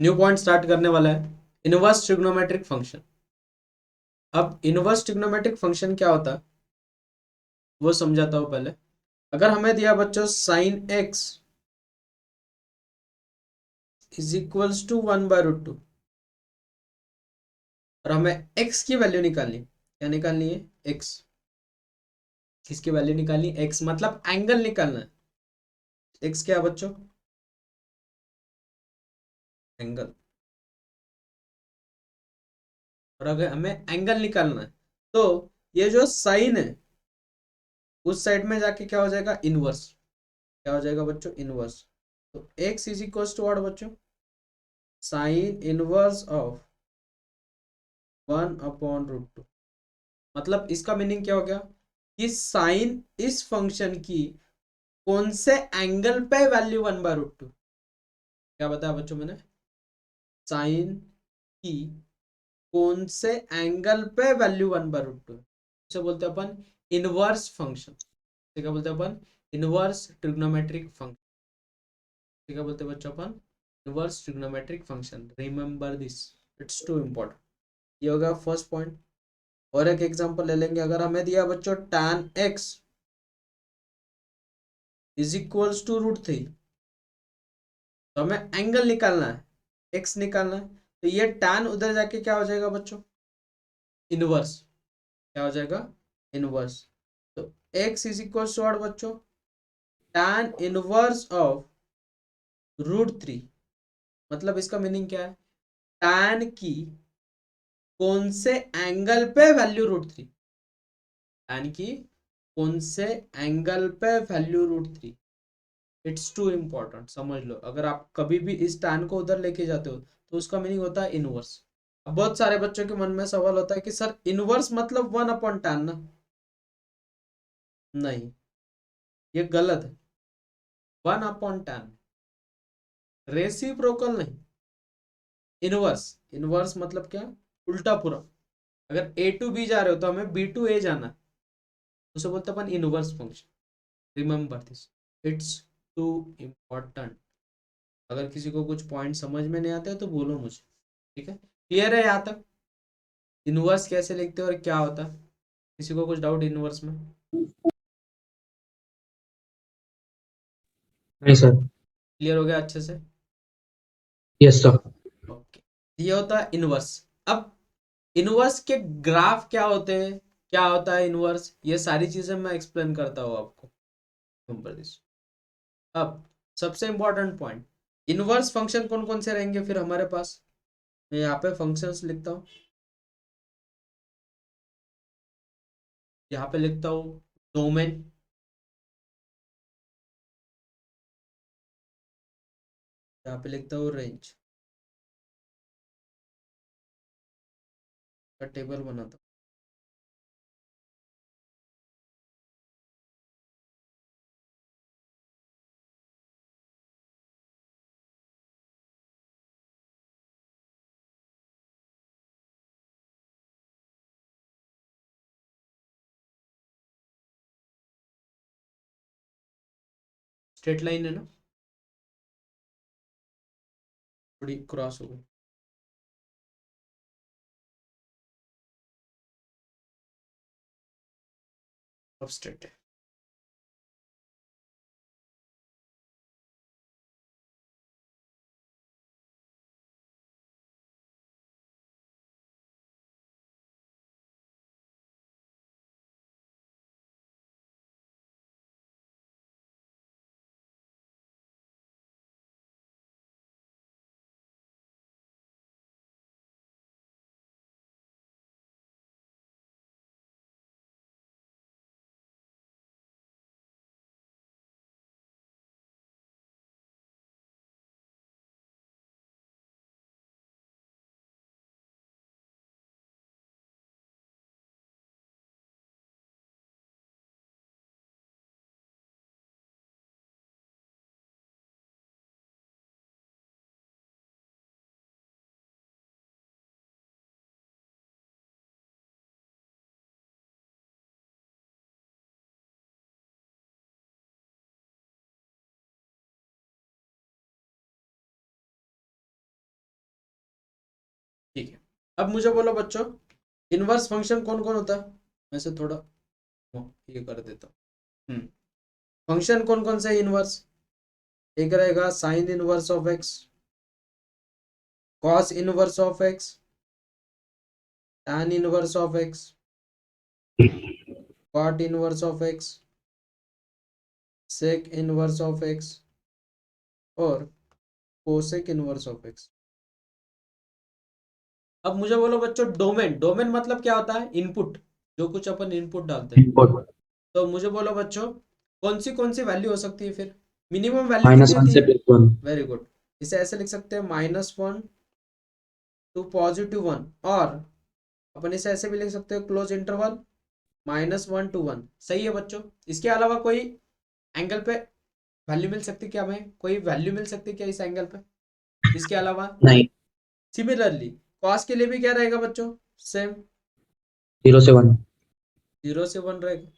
New point start करने वाला है, इनवर्स ट्रिग्नोमेट्रिक फंक्शन। अब इनवर्स ट्रिग्नोमेट्रिक फंक्शन क्या होता है वो समझाता हूँ पहले। अगर हमें दिया बच्चों sine x is equals to 1/√2 और हमें x की वैल्यू निकालनी, क्या निकालनी है, x, किसकी वैल्यू निकालनी, x मतलब एंगल निकालना है। x क्या है बच्चों, एंगल। और अगर हमें एंगल निकालना है तो ये जो साइन है उस साइड में जाके क्या हो जाएगा, इनवर्स। क्या हो जाएगा बच्चों, इनवर्स। तो x is equal to what बच्चों, साइन इनवर्स ऑफ 1/√2। मतलब इसका मीनिंग क्या हो गया कि साइन इस फंक्शन की कौन से एंगल पे वैल्यू 1/√2, क्या बताया बच्चों मैंने, साइन की कौन से एंगल पे वैल्यू 1/√2, इसे बोलते हैं अपन इनवर्स फंक्शन। क्या बोलते हैं अपन, इनवर्स ट्रिग्नोमेट्रिक फंक्शन। क्या बोलते हैं बच्चों अपन, inverse trigonometric function. Remember this, it's too important. ये होगा फर्स्ट पॉइंट। और एक एग्जांपल ले लेंगे। अगर हमें दिया बच्चों tan x is equals to √3, तो हमें एंगल निकालना है, x निकालना है। तो ये tan उधर जाके क्या हो जाएगा बच्चों, इनवर्स। क्या हो जाएगा, इनवर्स। तो x is equal to what बच्चों, tan इनवर्स ऑफ √3। मतलब इसका मीनिंग क्या है, tan की कौन से एंगल पे वैल्यू √3, tan की कौन से एंगल पे वैल्यू √3। इट्स टू इम्पोर्टेंट, समझ लो। अगर आप कभी भी इस tan को उधर लेके जाते हो तो उसका मीनिंग होता है इनवर्स। अब बहुत सारे बच्चों के मन में सवाल होता है कि सर इनवर्स मतलब 1/tan ना। नहीं, ये गलत है। 1/tan, रेसिप्रोकल नहीं, इनवर्स। इनवर्स मतलब क्या, उल्टा पूरा। अगर ए टू बी जा रहे हो तो हमें बी टू ए जाना है, उसे बोलते हैं अपन inverse function. Remember this, it's too important. अगर किसी को कुछ पॉइंट समझ में नहीं आते हैं तो बोलो मुझे, ठीक है। क्लियर है यहाँ तक, इनवर्स कैसे लिखते हैं और क्या होता है, किसी को कुछ डाउट इनवर्स में, नहीं सर। क्लियर हो गया अच्छे से। Yes sir. ओके, ये होता है इनवर्स। अब इनवर्स के ग्राफ क्या होते हैं, क्या होता है इनवर्स, ये सारी चीजें मैं एक्सप्लेन करता हूँ आपको। Number this. अब सबसे इंपॉर्टेंट पॉइंट, इनवर्स फंक्शन कौन कौन से रहेंगे फिर हमारे पास। मैं यहाँ पे फंक्शंस लिखता हूँ, यहाँ पे लिखता हूँ डोमेन, यहाँ पे लिखता हूँ रेंज का टेबल बनाता हूँ। स्ट्रेट लाइन है ना, थोड़ी क्रॉस हो गई। अब स्ट्रेट है। अब मुझे बोलो बच्चों, इनवर्स फंक्शन कौन कौन होता है? मैं से थोड़ा ये कर देता हूँ। फंक्शन कौन कौन से इनवर्स? एक रहेगा sine inverse of x, cos inverse of x, tan inverse of x, cot inverse of x, sec inverse of x और कोसेक इनवर्स ऑफ एक्स। अब मुझे बोलो बच्चों, डोमेन, डोमेन मतलब क्या होता है? इनपुट, जो कुछ अपन इनपुट डालते हैं। इनपुट तो मुझे बोलो बच्चों, कौन सी वैल्यू हो सकती है फिर? मिनिमम वैल्यू कितनी -1 होती से है? +1। Very good. इसे ऐसे लिख सकते हैं -1 टू +1, और अपन इसे ऐसे भी लिख सकते हैं क्लोज इंटरवल -1 to 1। सही है बच्चों। इसके अलावा कोई एंगल पे वैल्यू मिल सकती क्या? हमें कोई वैल्यू मिल सकती क्या इस एंगल पे इसके अलावा? नहीं, सिमिलरली कॉस के लिए भी क्या रहेगा बच्चों? सेम, 0 से 1। 0 से 1 रहेगा।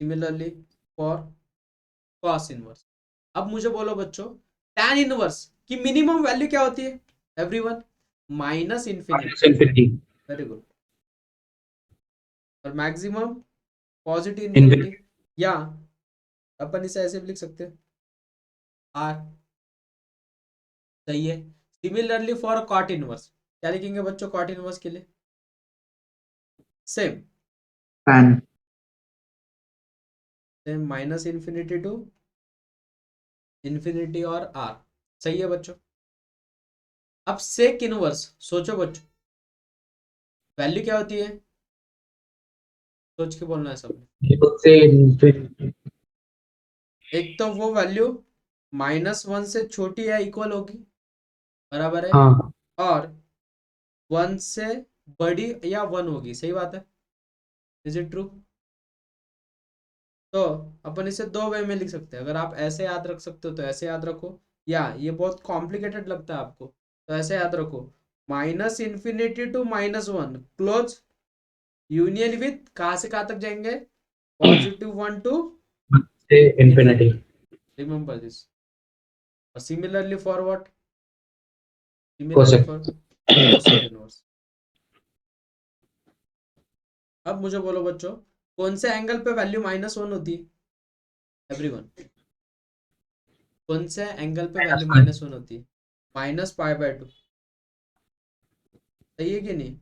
Similarly for cos inverse. अब मुझे बोलो बच्चों, tan इनवर्स की मिनिमम वैल्यू क्या होती है एवरीवन? -∞। -∞। Very good. और मैक्सिमम पॉजिटिव इनफिनिटी। इन्फिनिटी, या अपन इसे ऐसे भी लिख सकते हैं आर। सही है। सिमिलरली फॉर कॉट इनवर्स, क्या लिखेंगे बच्चों कॉट इनवर्स के लिए? Same, tan। Same -∞ to infinity और आर। सही है बच्चों। अब सेक इनवर्स, सोचो बच्चों वैल्यू क्या होती है? सोच के बोलना है सबने। 0 से इनफिनिटी। एक तो वो वैल्यू -1 से छोटी या इक्वल होगी, बराबर है, हाँ, और 1 से बड़ी या 1 होगी। सही बात है। Is it true? तो अपन इसे दो वे में लिख सकते हैं। अगर आप ऐसे याद रख सकते हो तो ऐसे याद रखो, या ये बहुत कॉम्प्लिकेटेड लगता है आपको तो ऐसे याद रखो, -∞ टू -1 क्लोज यूनियन विथ कहाँ से कहाँ तक जाएंगे? +1 टू 1 से इनफिनिटी। इन्फिनिटी। Remember this. और similarly for what? Similarly cosec. For cosec inverse. अब मुझे बोलो बच्चों, कौन से एंगल पे वैल्यू -1 होती है एवरीवन? कौन से एंगल पे वैल्यू -1। -1 होती है? -π/2। सही है कि नहीं?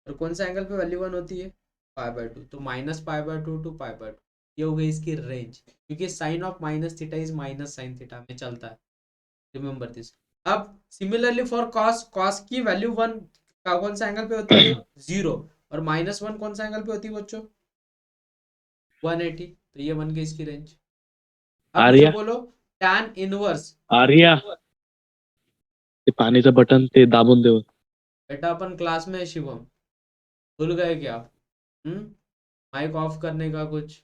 और कौन सा एंगल पे वैल्यू 1 होती है? π/2। तो -π/2 टू π/2, ये हो गई इसकी रेंज, क्योंकि sine of minus theta is minus sine theta में चलता है। Remember this. अब सिमिलरली फॉर कॉस, कॉस की वैल्यू 1 का कौन सा एंगल पे होती है? 0। और -1 कौन सा एंगल पे होती है बच्चों? 180। तो ये बन गई इसकी रेंज। अब मुझे आर्या बोलो tan इनवर्स। आर्या ते पाणीचं बटन ते दाबून देऊ. बेटा अपन क्लास में है शिवम, भूल गए क्या? माइक ऑफ करने का कुछ?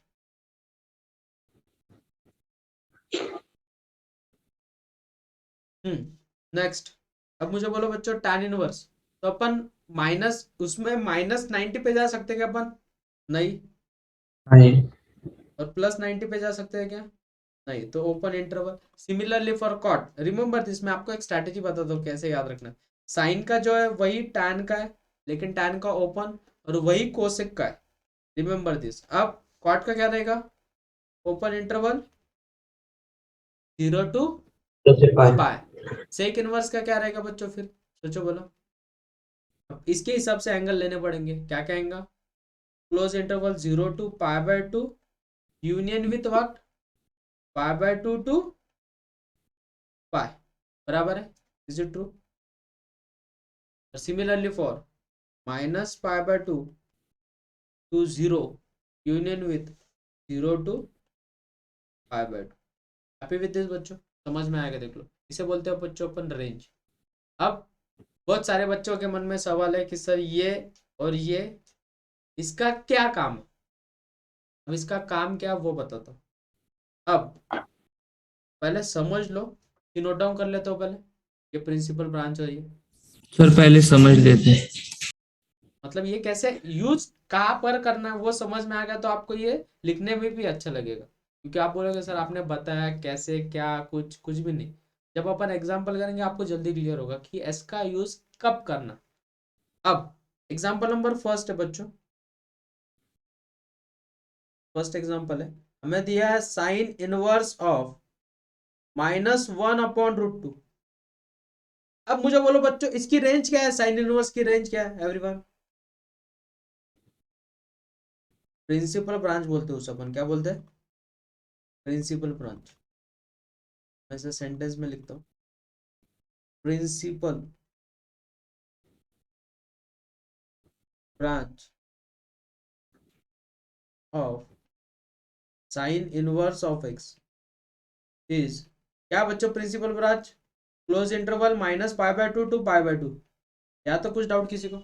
नेक्स्ट। अब मुझे बोलो बच्चों tan इनवर्स, तो अपन माइनस उसमें -90 पे जा सकते हैं क्या अपन? नहीं। नहीं। और +90 पे जा सकते हैं क्या? नहीं। तो open interval. Similarly for cot, remember this, मैं आपको एक स्ट्रैटेजी बताता हूँ कैसे याद रखना है। साइन का जो है वही tan का है, लेकिन tan का ओपन, और वही कोसेक का है। Remember this. अब कॉट का क्या रहेगा? ओपन इंटरवल 0 टू 0 से पाई। पाई। सेक इनवर्स का क्या रहेगा बच्चों फिर? सोचो बोलो। अब इसके हिसाब से एंगल लेने पड़ेंगे। क्या क्या angle? Close interval 0 to π/2 union with what? π/2 to pi. बराबर है। Is it true? Similarly for -π/2 to 0 union with 0 to π/2। Happy with this बच्चों? समझ में आएगा? देख लो, इसे बोलते हैं बच्चों अपन रेंज। अब बहुत सारे बच्चों के मन में सवाल है कि सर ये और ये, इसका क्या काम है? अब इसका काम क्या वो बताता हूँ। अब पहले समझ लो कि नोट डाउन कर लेते हो पहले, ये प्रिंसिपल ब्रांच है ये। सर पहले समझ लेते हैं। मतलब ये कैसे यूज कहाँ पर करना है वो समझ में आ गया तो आपको ये लिखने में भी अच्छा लगेगा, क्योंकि आप बोलोगे सर आपने बताया कैसे क्या, कुछ कुछ भी नहीं। जब अपन एग्जाम्पल करेंगे आपको जल्दी क्लियर होगा कि एस का यूज कब करना। अब एग्जाम्पल नंबर फर्स्ट है बच्चों, फर्स्ट एग्जाम्पल है, हमें दिया है साइन इनवर्स ऑफ -1/√2। अब मुझे बोलो बच्चों इसकी रेंज क्या है, साइन इनवर्स की रेंज क्या है एवरीवन? प्रिंसिपल ब्रांच बोलते हैं उसे अपन, क्या बोलते हैं? Principal branch. मैं इसे सेंटेंस में लिखता हूँ, principal branch of sine inverse of x is क्या बच्चों? Principal branch close interval -π/2 to π/2। या तो कुछ डाउट किसी को?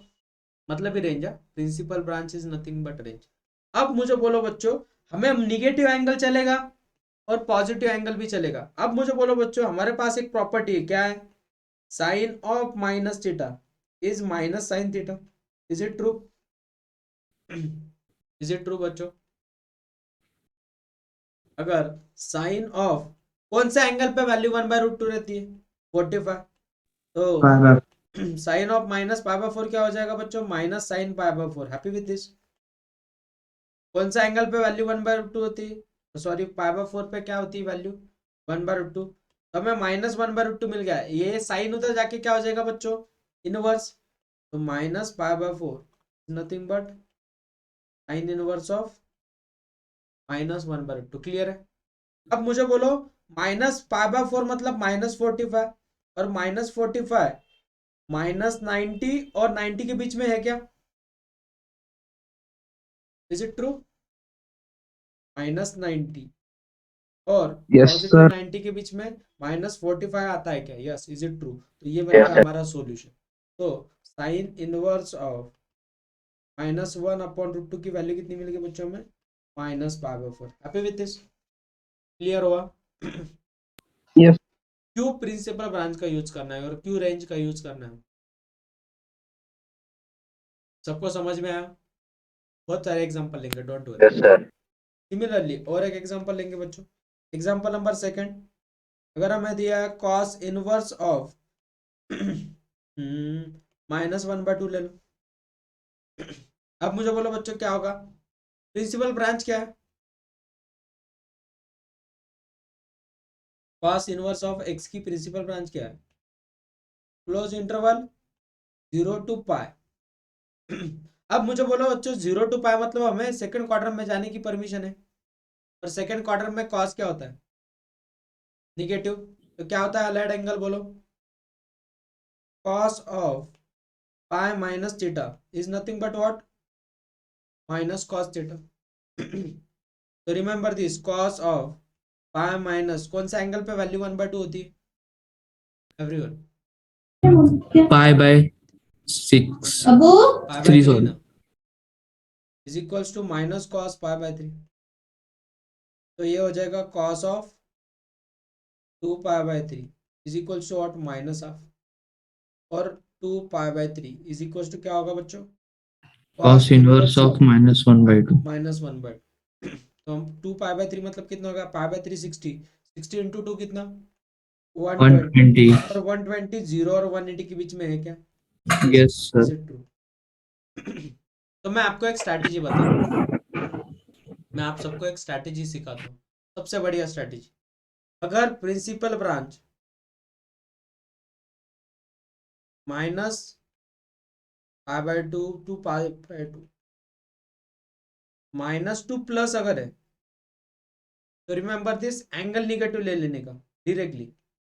मतलब ही रेंज है, principal branch is nothing but range. अब मुझे बोलो बच्चों, हमें निगेटिव एंगल चलेगा और पॉजिटिव एंगल भी चलेगा। अब मुझे बोलो बच्चों, हमारे पास एक प्रॉपर्टी है, क्या है? Sine of minus theta is minus sine theta. Is it true? Is it true बच्चों? अगर साइन ऑफ कौन सा एंगल पे वैल्यू 1/√2 रहती है? 45। तो साइन ऑफ -π/4 क्या हो जाएगा बच्चों? Minus sine π/4। Happy with this? कौन सा एंगल पे वैल्यू 1/√2 होती है? सॉरी, π/4 पे क्या होती है वैल्यू? 1/√2। तो हमें -1/√2 मिल गया। ये साइन उधर जाके क्या हो जाएगा बच्चों? इनवर्स। तो -π/4 nothing but sine inverse of -1/√2। Clear है? अब मुझे बोलो -π/4 मतलब -45, और -45 -90 और 90 के बीच में है क्या? Is it true? -90 और Yes, पॉजिटिव sir. 90 के बीच में -45 आता है क्या? यस। Is it true? तो ये बन गया हमारा सॉल्यूशन। तो साइन इनवर्स ऑफ -1/√2 की वैल्यू कितनी मिल गई बच्चों में? -π/4। Happy with this? क्लियर हुआ? Yes. क्यों प्रिंसिपल ब्रांच का यूज करना है और क्यों रेंज का यूज करना है? सबको समझ में आया? बहुत सारे एग्जांपल लेंगे, don't worry. Yes, sir. Similarly और एक एग्जांपल लेंगे बच्चों। एग्जांपल नंबर सेकंड, अगर हमें दिया है कॉस इनवर्स ऑफ -1/2 ले लो। अब मुझे बोलो बच्चों क्या होगा? प्रिंसिपल ब्रांच क्या है? कॉस इनवर्स ऑफ एक्स की प्रिंसिपल ब्रांच क्या है? Close interval 0 to π। अब मुझे बोलो बच्चों 0 to π मतलब हमें सेकंड क्वाड्रेंट में जाने की परमिशन है, और सेकंड क्वाड्रेंट में कॉस क्या होता है? निगेटिव। तो क्या होता है अलाइड एंगल? बोलो। Cos of pi minus theta is nothing but what? Minus cos theta. तो remember this, cos of pi minus कौन सा एंगल पे वैल्यू 1/2 होती है एवरीवन? π/6. Pi by 3, 3 sorry. ना, is equals to minus cos π/3। तो ये हो जाएगा cos of 2π/3 is equals to what? Minus half. और 2π/3 इज इक्वल्स टू क्या होगा बच्चों? Cos inverse of -1/2. -1/2। तो हम 2π/3 मतलब कितना होगा? π/3 60, 60 × 2 कितना? 120। 120. और 120 0 और 180 के बीच में है क्या? Yes, sir. Is it true? तो मैं आपको एक स्ट्रैटेजी बताता हूँ, मैं आप सबको एक स्ट्रैटेजी सिखाता हूँ, सबसे बढ़िया स्ट्रैटेजी। अगर प्रिंसिपल ब्रांच -π/2 to π/2 -2 प्लस अगर है, तो रिमेंबर दिस, एंगल निगेटिव ले लेने का डायरेक्टली।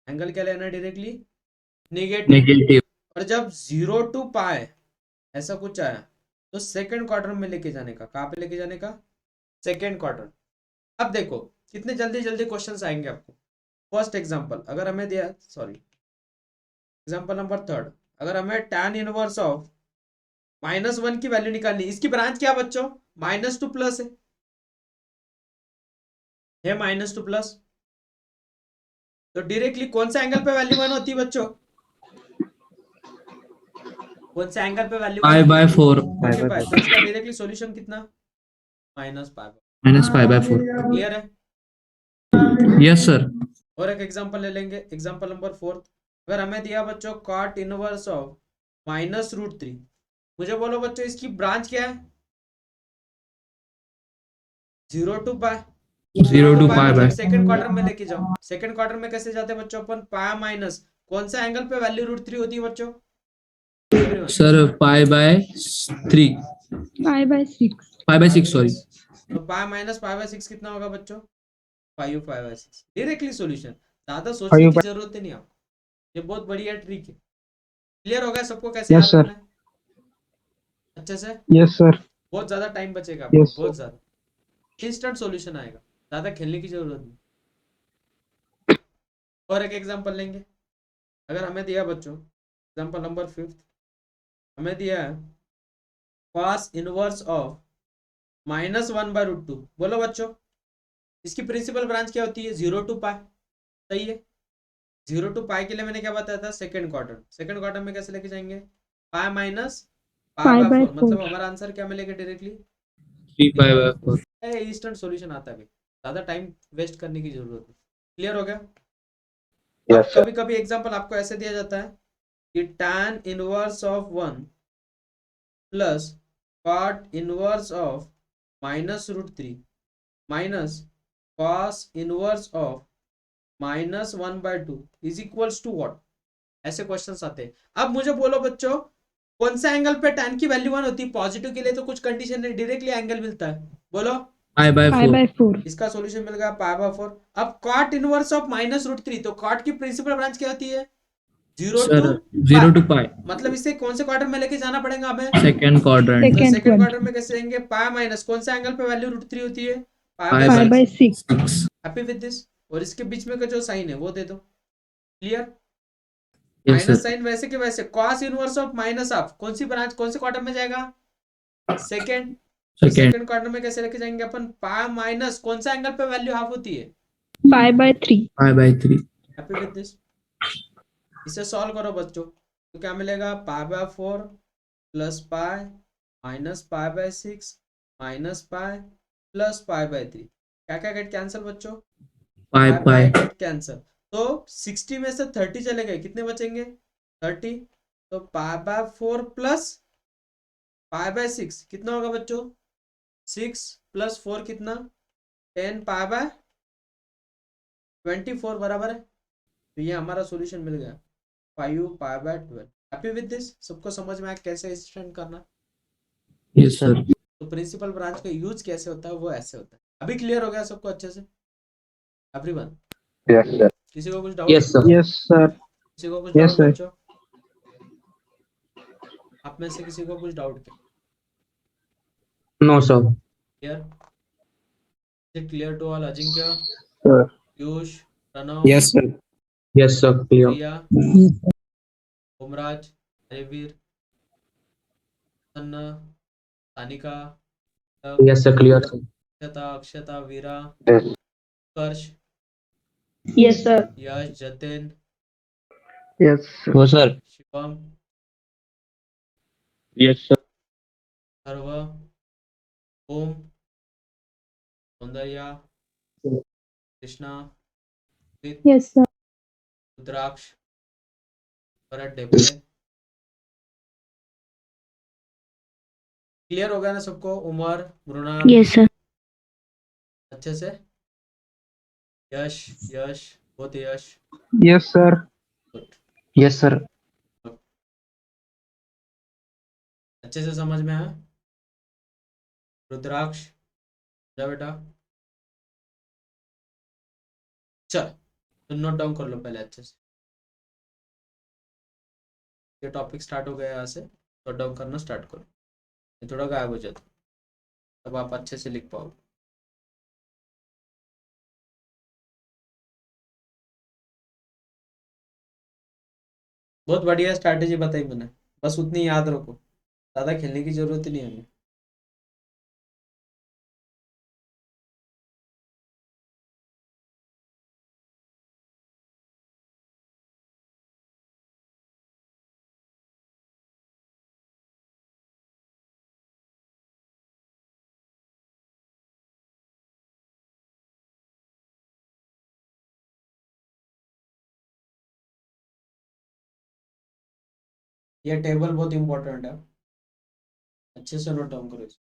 एंगल क्या लेना है डायरेक्टली? निगेटिव। Negative. और जब 0 to π ऐसा कुछ आया तो सेकंड क्वार्टर में लेके जाने का। कहाँ पे लेके जाने का? Second quarter. अब देखो कितने जल्दी जल्दी क्वेश्चंस आएंगे आपको। फर्स्ट एग्जांपल अगर हमें दिया, सॉरी एग्जांपल नंबर थर्ड, अगर हमें tan इनवर्स ऑफ -1 की वैल्यू निकालनी, इसकी ब्रांच क्या बच्चों? -2 प्लस है -2 प्लस। तो डायरेक्टली कौन सा एंगल पे वैल्यू 1 होती है बच्चों? कौन सा एंगल पे वैल्यू 1 होती है? π/4. 45। तो इसका डायरेक्टली सॉल्यूशन कितना? -π/4। -π/4. क्लियर है? Yes, sir. और एक एग्जांपल ले लेंगे, एग्जांपल नंबर 4। अगर हमें दिया बच्चों कॉट इनवर्स ऑफ -√3, मुझे बोलो बच्चों इसकी ब्रांच क्या है? 0 to पाई। 0 to pi मतलब by सेकंड क्वार्टर में लेके जाओ। सेकंड क्वार्टर में कैसे जाते हैं बच्चों अपन? पाई माइनस कौन सा एंगल पे वैल्यू √3 होती है बच्चों? Everyone sir pi by 3 pi by 6 sorry तो पाई माइनस पाई बाय 6 कितना होगा बच्चों? 5 पाई बाय 6। डायरेक्टली सॉल्यूशन, ज्यादा सोचने की जरूरत ही नहीं आपको, ये बहुत बढ़िया ट्रिक है। क्लियर होगा सबको कैसे याद रखना है अच्छे से? Yes sir. बहुत ज्यादा टाइम बचेगा आपका, बहुत ज्यादा इंस्टेंट सॉल्यूशन आएगा, ज्यादा खेलने की जरूरत नहीं। और एक एग्जांपल लेंगे। अगर हमें दिया बच्चों एग्जांपल नंबर 5, हमें दिया है cos इनवर्स ऑफ -1/√2। बोलो बच्चों इसकी प्रिंसिपल ब्रांच क्या होती है? 0 to पाई। सही है। 0 to पाई के लिए मैंने क्या बताया था? Second quarter. सेकंड क्वार्टर में कैसे लेके जाएंगे? पाई माइनस पाई बाय 4, मतलब हमारा आंसर क्या मिलेगा directly? 3 pi by 4 instant solution आता है, ज्यादा टाइम वेस्ट करने की जरूरत है। क्लियर हो गया? अब कभी कभी एग्जांपल आपको ऐसे दिया जाता है कि tan inverse of 1 plus cot inverse of -√3 minus cos inverse of -1/2 is equals to what? ऐसे क्वेश्चंस आते हैं। अब मुझे बोलो बच्चों कौन सा एंगल पे tan की वैल्यू 1 होती है? पॉजिटिव के लिए तो कुछ कंडीशन नहीं, डायरेक्टली एंगल मिलता है। बोलो pi by 4 इसका सॉल्यूशन मिल गया पाई बाय 4। अब cot इनवर्स ऑफ -√3, तो cot की प्रिंसिपल ब्रांच क्या होती है? 0 sir to 0 pi. to pi मतलब इसे कौन से क्वार्टर में लेके जाना पड़ेगा हमें? second quadrant तो सेकंड क्वार्टर में कैसे लेंगे? पाई माइनस कौन सा एंगल पे वैल्यू √3 होती है? Pi pi by by 6। 6 happy with this? और इसके बीच में का जो साइन है वो दे दो। Clear? yes sir minus sine वैसे के वैसे cos inverse of minus of कौन सी ब्रांच, कौन से क्वार्टर में जाएगा? सेकंड। तो second सेकंड क्वार्टर में कैसे लेके जाएंगे अपन? पाई माइनस कौन सा एंगल पे वैल्यू हाफ होती है? pi by 3 happy with this? इसे सॉल्व करो बच्चों तो क्या मिलेगा? Pi by 4 plus pi minus pi by 6 minus pi plus pi by 3। क्या क्या गेट कैंसिल बच्चों? pi पाई pi पाई गेट कैंसिल। तो 60 में से 30 चले गए, कितने बचेंगे? 30। तो pi by 4 plus pi by 6 कितना होगा बच्चों? 6 प्लस 4 कितना? 10 पाई बाय 24 बराबर है। तो ये हमारा सॉल्यूशन मिल गया 5 pi by 12। Happy with this? सबको समझ में आया कैसे स्टैंड करना? yes sir तो प्रिंसिपल ब्रांच का यूज कैसे होता है वो ऐसे होता है। अभी क्लियर हो गया सबको अच्छे से एवरीवन? किसी को कुछ doubt? yes sir yes sir. किसी को कुछ Yes, डाउट sir. बच्चों? आप में से किसी को कुछ doubt? no sir clear? Is it clear to all? Ajinkya, Sir. Piyush, Pranav, yes sir yes sir clear Priya, Omraj, Harivir, Sanna, Tanika, yes sir clear sir Akshata, Akshata, Veera, Yes. Karsh, Yes, sir. Yash, Jatin, Yes. Sir. हो sir Shivam, Yes, sir. Sarv, Om, Saundarya, Krishna, Vit, Yes, sir. Rudraksh, Bharat Deble. Clear हो गया ना सबको? Umar, Mrinal, Yes, sir. अच्छे से? यश, यश, बहुत यश, Yes, sir. Good, yes sir अच्छे से समझ में आया? रुद्राक्ष, जा बेटा, चल तो नोट डाउन कर लो पहले अच्छे से। ये टॉपिक स्टार्ट हो गया यहाँ से, नोट डाउन करना स्टार्ट करो, ये थोड़ा गायब हो जाता तब आप अच्छे से लिख पाओगे। बहुत बढ़िया स्ट्रैटेजी बताई मैंने, बस उतनी याद रखो, ज़्यादा खेलने की जरूरत ही नहीं है हमें। ये टेबल बहुत इंपॉर्टेंट है, अच्छे से नोट डाउन करो इसको।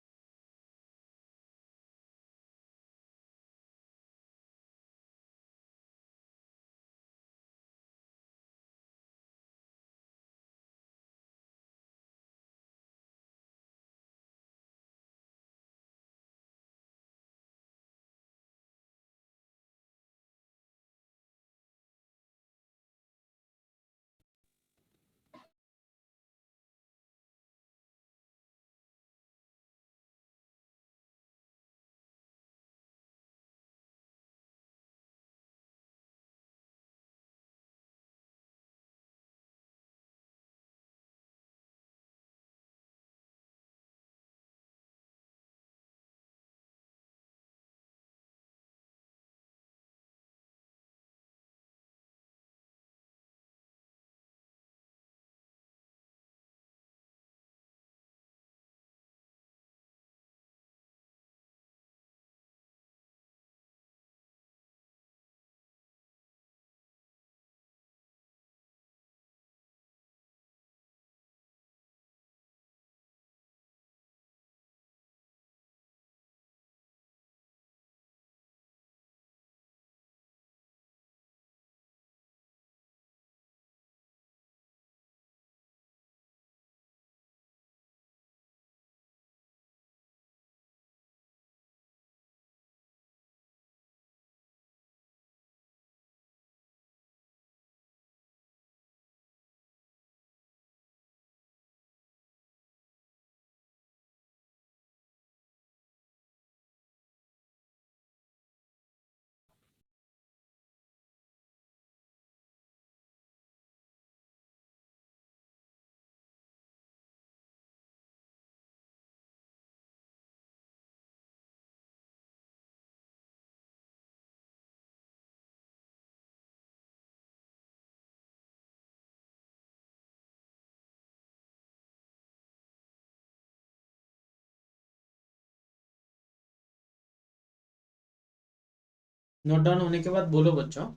नोट डाउन होने के बाद बोलो बच्चों।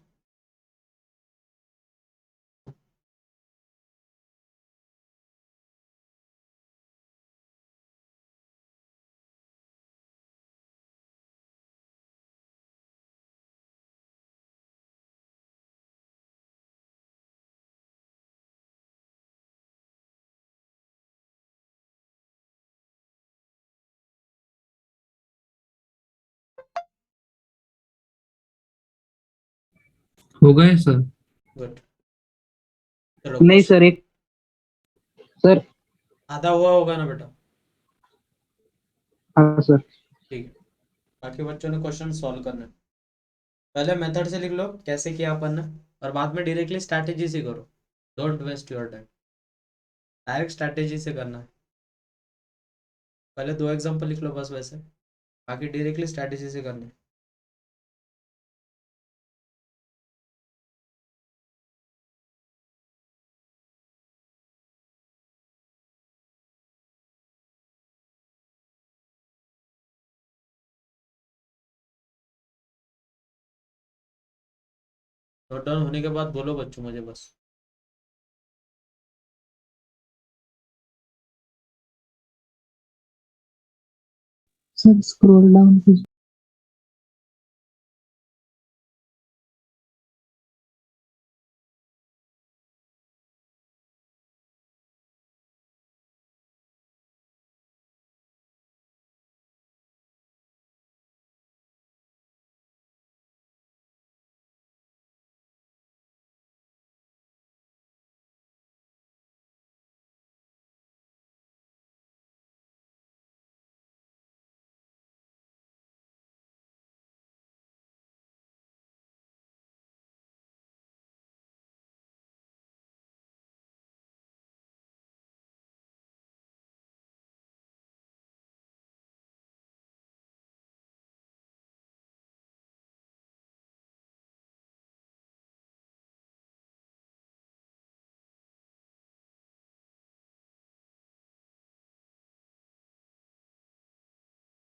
हो गए सर। गुड। चलो नहीं question- सर, एक सर। आधा हुआ होगा ना बेटा? हाँ सर। ठीक है, बाकी बच्चों ने क्वेश्चन सॉल्व करना है। पहले मेथड से लिख लो कैसे किया अपन ने, और बाद में डायरेक्टली स्ट्रैटेजी से करो। Don't waste your time, direct strategy से करना है। पहले 2 एग्जांपल लिख लो बस, वैसे बाकी डायरेक्टली स्ट्रैटेजी से करना है। नोट डाउन होने के बाद बोलो बच्चों मुझे बस। सर स्क्रॉल डाउन कीजिए।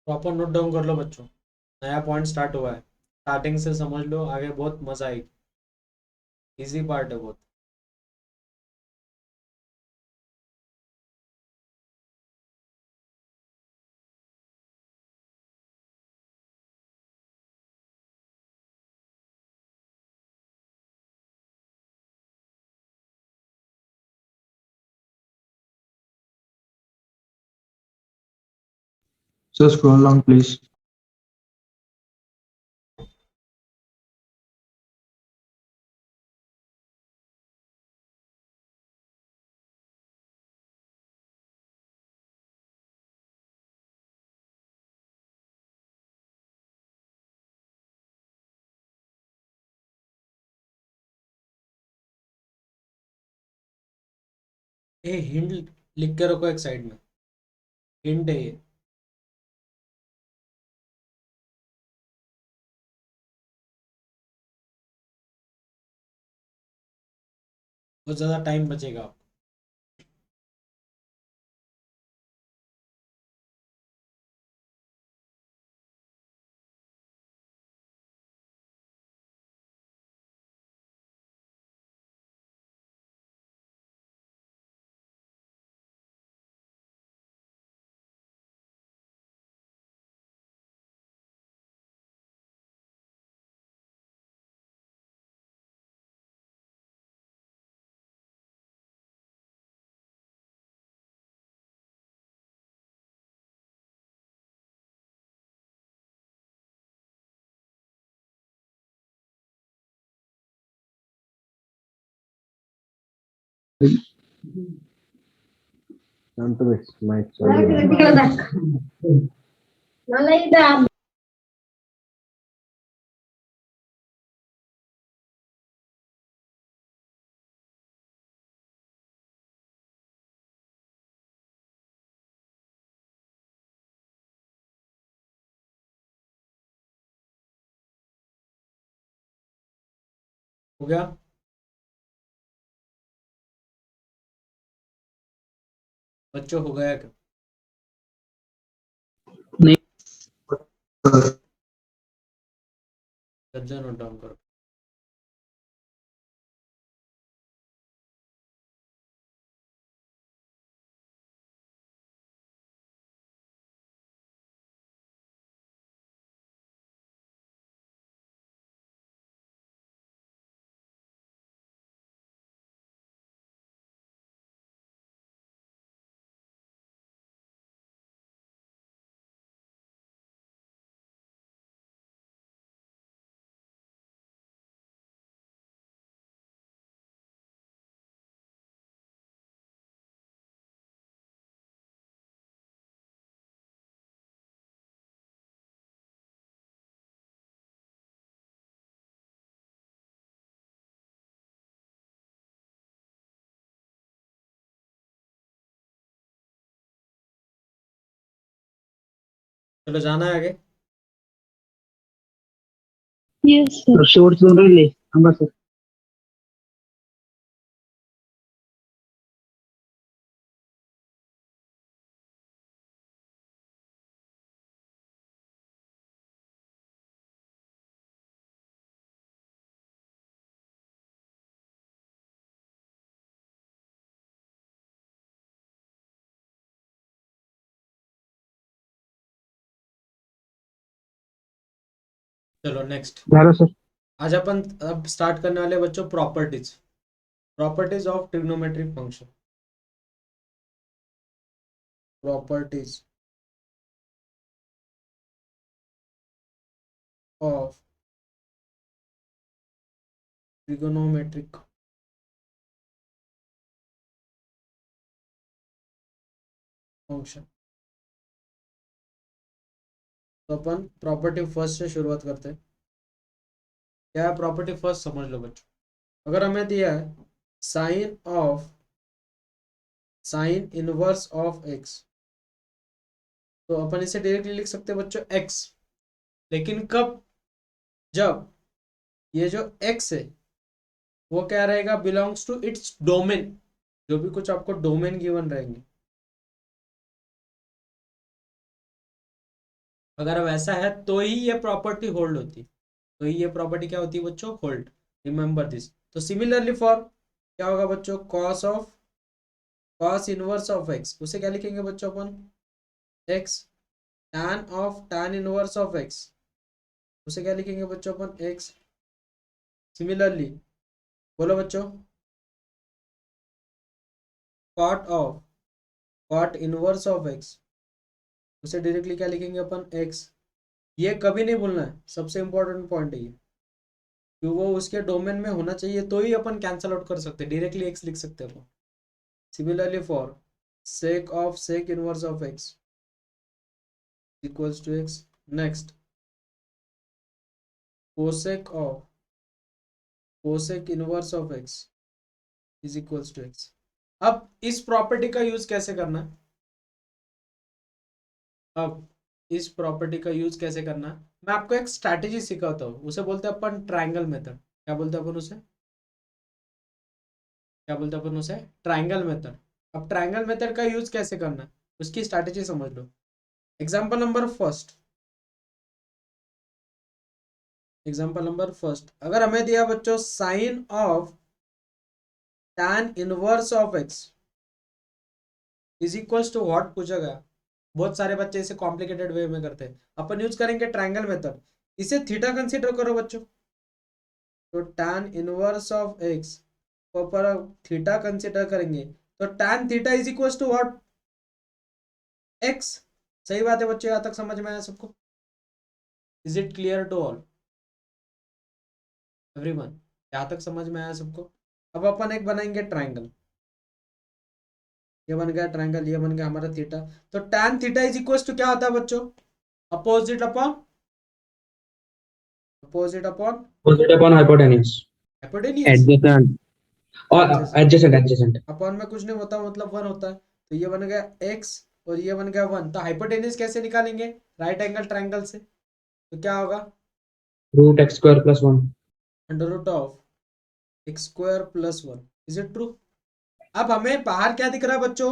प्रॉपर नोट डाउन कर लो बच्चों, नया पॉइंट स्टार्ट हुआ है, स्टार्टिंग से समझ लो, आगे बहुत मजा आएगी, इजी पार्ट है बहुत। So scroll down, please. ये हिंट लिख के रखो एक साइड में, हिंट है ये। बहुत ज्यादा टाइम बचेगा आपको। शांत बस, माईक मला चालू आहे. तिकडे दाखव. मला इथं हो गया? बच्चों हो गया क्या? नहीं। सज्जन नोट डाउन करो। चलो जाना है आगे। Yes sir. शेवटचं राहिले थांबा सर. चलो नेक्स्ट। झालं सर. आज अपन अब स्टार्ट करने वाले बच्चों properties, properties of trigonometric function. Properties of trigonometric function. तो अपन प्रॉपर्टी फर्स्ट से शुरुआत करते हैं। क्या है प्रॉपर्टी फर्स्ट, समझ लो बच्चों। अगर हमें दिया है साइन इनवर्स ऑफ एक्स, तो अपन इसे डायरेक्टली लिख सकते हैं बच्चों एक्स। लेकिन कब? जब ये जो एक्स है वो क्या रहेगा, बिलोंग्स टू इट्स डोमेन। जो भी कुछ आपको डोमेन गिवन रहेंगे, अगर वैसा है तो ही ये प्रॉपर्टी होल्ड होती, तो ही ये प्रॉपर्टी क्या होती है बच्चों, होल्ड। Remember this. तो सिमिलरली फॉर क्या होगा बच्चों, कॉस इनवर्स ऑफ एक्स, उसे क्या लिखेंगे बच्चों अपन, x. Tan inverse of x, उसे क्या लिखेंगे बच्चों अपन, एक्स। सिमिलरली बोलो बच्चों, कॉट इनवर्स ऑफ एक्स, उसे डायरेक्टली क्या लिखेंगे अपन, एक्स। ये कभी नहीं भूलना है, सबसे इंपॉर्टेंट पॉइंट है ये, कि वो उसके डोमेन में होना चाहिए तो ही अपन कैंसल आउट कर सकते हैं, डायरेक्टली एक्स लिख सकते हैं अपन। Similarly for sec of sec inverse of x equals to x. Next, cosec of cosec inverse of x is equals to x. अब इस प्रॉपर्टी का यूज कैसे करना है, अब इस प्रॉपर्टी का यूज कैसे करना है, मैं आपको एक स्ट्रैटेजी सिखाता हूँ, उसे बोलते हैं अपन ट्रायंगल मेथड। क्या बोलते हैं अपन उसे, क्या बोलते हैं अपन उसे, ट्रायंगल मेथड। अब ट्रायंगल मेथड का यूज कैसे करना है, उसकी स्ट्रैटेजी समझ लो। Example number first, example number first, अगर हमें दिया बच्चों sine of tan inverse of x is equals to what पूछा गया। बहुत सारे बच्चे इसे कॉम्प्लिकेटेड वे में करते हैं, अपन यूज करेंगे ट्रायंगल मेथड। इसे थीटा कंसीडर करो बच्चों, तो tan इनवर्स ऑफ x को पर थीटा कंसीडर करेंगे तो tan theta is equals to what, x। सही बात है बच्चों, यहां तक समझ में आया सबको? Is it clear to all everyone? यहां तक समझ में आया सबको? अब अपन एक बनाएंगे ट्रायंगल, ये बन गया ट्रायंगल, ये बन गया हमारा थीटा। तो tan theta is equal to क्या होता है बच्चों, opposite upon, opposite upon Opposite upon hypotenuse. Hypotenuse, Adjacent. Or adjacent. Upon में कुछ नहीं होता, मतलब वन होता है। तो ये बन गया x और ये बन गया वन, तो हाइपोटेन्यूज कैसे निकालेंगे, राइट एंगल ट्रायंगल से। तो क्या होगा, Root x square plus 1. Under root of x square plus one. Is it true? अब हमें बाहर क्या दिख रहा है बच्चों,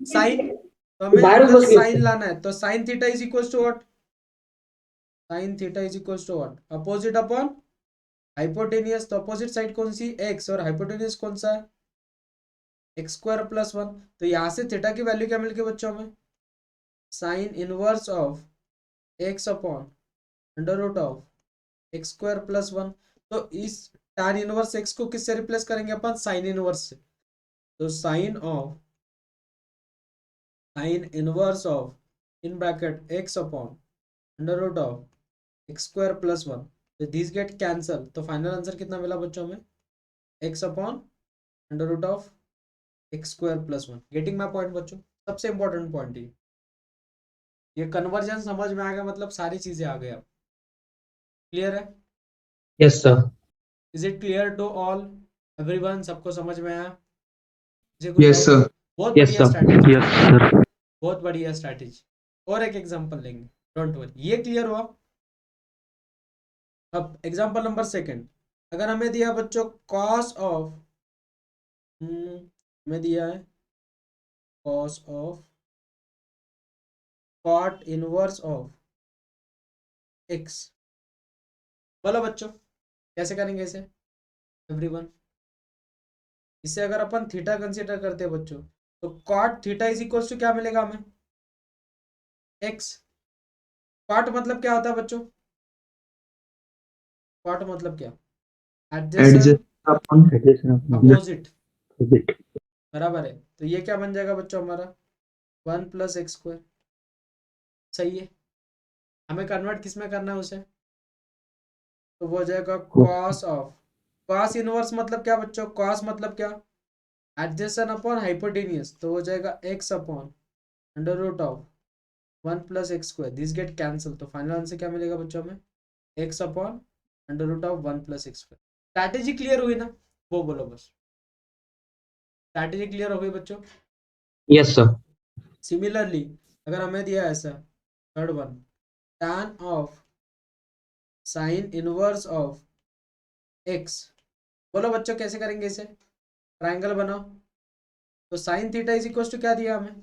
साइन, तो हमें अंदर साइन लाना है। तो sine theta is equal to what, sine theta is equal to what, opposite upon hypotenuse. तो अपोजिट साइड कौन सी, एक्स, और हाइपोटेनियस कौन सा है, एक्स स्क्वायर प्लस वन। तो यहां से थीटा की वैल्यू क्या मिल गई बच्चों हमें, sine inverse of x upon under root of x square plus one. तो इस tan इनवर्स एक्स को किससे रिप्लेस करेंगे अपन, साइन इनवर्स से। तो sine inverse of in bracket x upon under root of x square plus one, तो this get cancel. तो final answer कितना मिला बच्चों हमें, x upon under root of x square plus one. Getting my point बच्चों? सबसे important point ये conversion समझ में आ गया, मतलब सारी चीजें आ गई। अब क्लियर है? Yes, sir. Is it clear to all everyone? सबको समझ में आया? मुझे कुछ Yes, doubt? sir. बहुत Yes, बढ़िया sir. Strategy, Yes, sir. बहुत बढ़िया स्ट्रैटेजी। और एक एग्जांपल लेंगे, डोंट वरी। ये क्लियर हुआ? अब एग्जांपल नंबर सेकंड, अगर हमें दिया बच्चों कॉस ऑफ, हमें दिया है cos of cot inverse of x. बोलो बच्चों कैसे करेंगे इसे एवरीवन? इसे अगर अपन थीटा कंसीडर करते हैं बच्चों, तो cot theta is equal to क्या मिलेगा हमें, एक्स। कॉट मतलब क्या होता है बच्चों, कॉट मतलब क्या, एडजेसेंट अपोजिट, बराबर है। तो ये क्या बन जाएगा बच्चों हमारा, वन प्लस एक्स स्क्वायर। सही है, हमें कन्वर्ट किस में करना है उसे, तो वो हो जाएगा कॉस ऑफ, कॉस इनवर्स मतलब क्या बच्चों, कॉस मतलब क्या, एडजेसेंट अपॉन हाइपोटेनियस। तो हो जाएगा x upon under root of one plus x square, this get cancel. तो फाइनल आंसर क्या मिलेगा बच्चों हमें, x upon under root of one plus x square. Strategy clear हुई ना, वो बोलो बस, स्ट्रैटेजी क्लियर हो गई बच्चों? Yes, sir. सिमिलरली अगर हमें दिया ऐसा, third one, tan of sine inverse of x. बोलो बच्चों कैसे करेंगे इसे, ट्रायंगल बनाओ। तो sine theta is equal to क्या दिया हमें,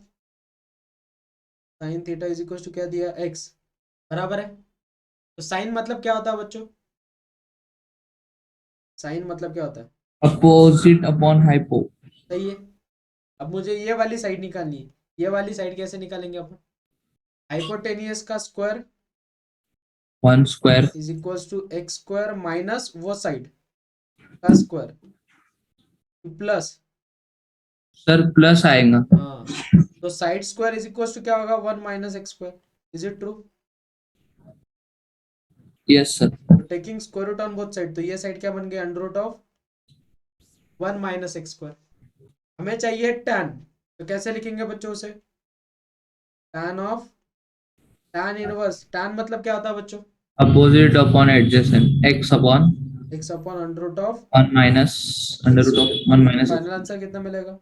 sine theta is equal to क्या दिया, एक्स, बराबर है। तो साइन मतलब क्या होता है बच्चों, साइन मतलब क्या होता है, Opposite upon hypo. सही है। अब मुझे ये वाली साइड निकालनी है, ये वाली साइड कैसे निकालेंगे अपन, हाइपोटेनियस का square 1 square. Is equal to x square minus वो साइड का स्क्वायर प्लस, Sir, plus आएगा. हाँ। तो side square is equal to क्या होगा, 1 minus x square. Is it true? Yes, sir. तो taking square root on both side, तो ये साइड क्या बन गई, under root of 1 minus x square. हमें चाहिए tan, तो कैसे लिखेंगे बच्चों उसे, tan of tan inverse. tan मतलब क्या होता है बच्चों, Opposite upon adjacent. X upon x upon under root of 1 minus under x root of square. 1 तो minus फाइनल x. आंसर कितना मिलेगा,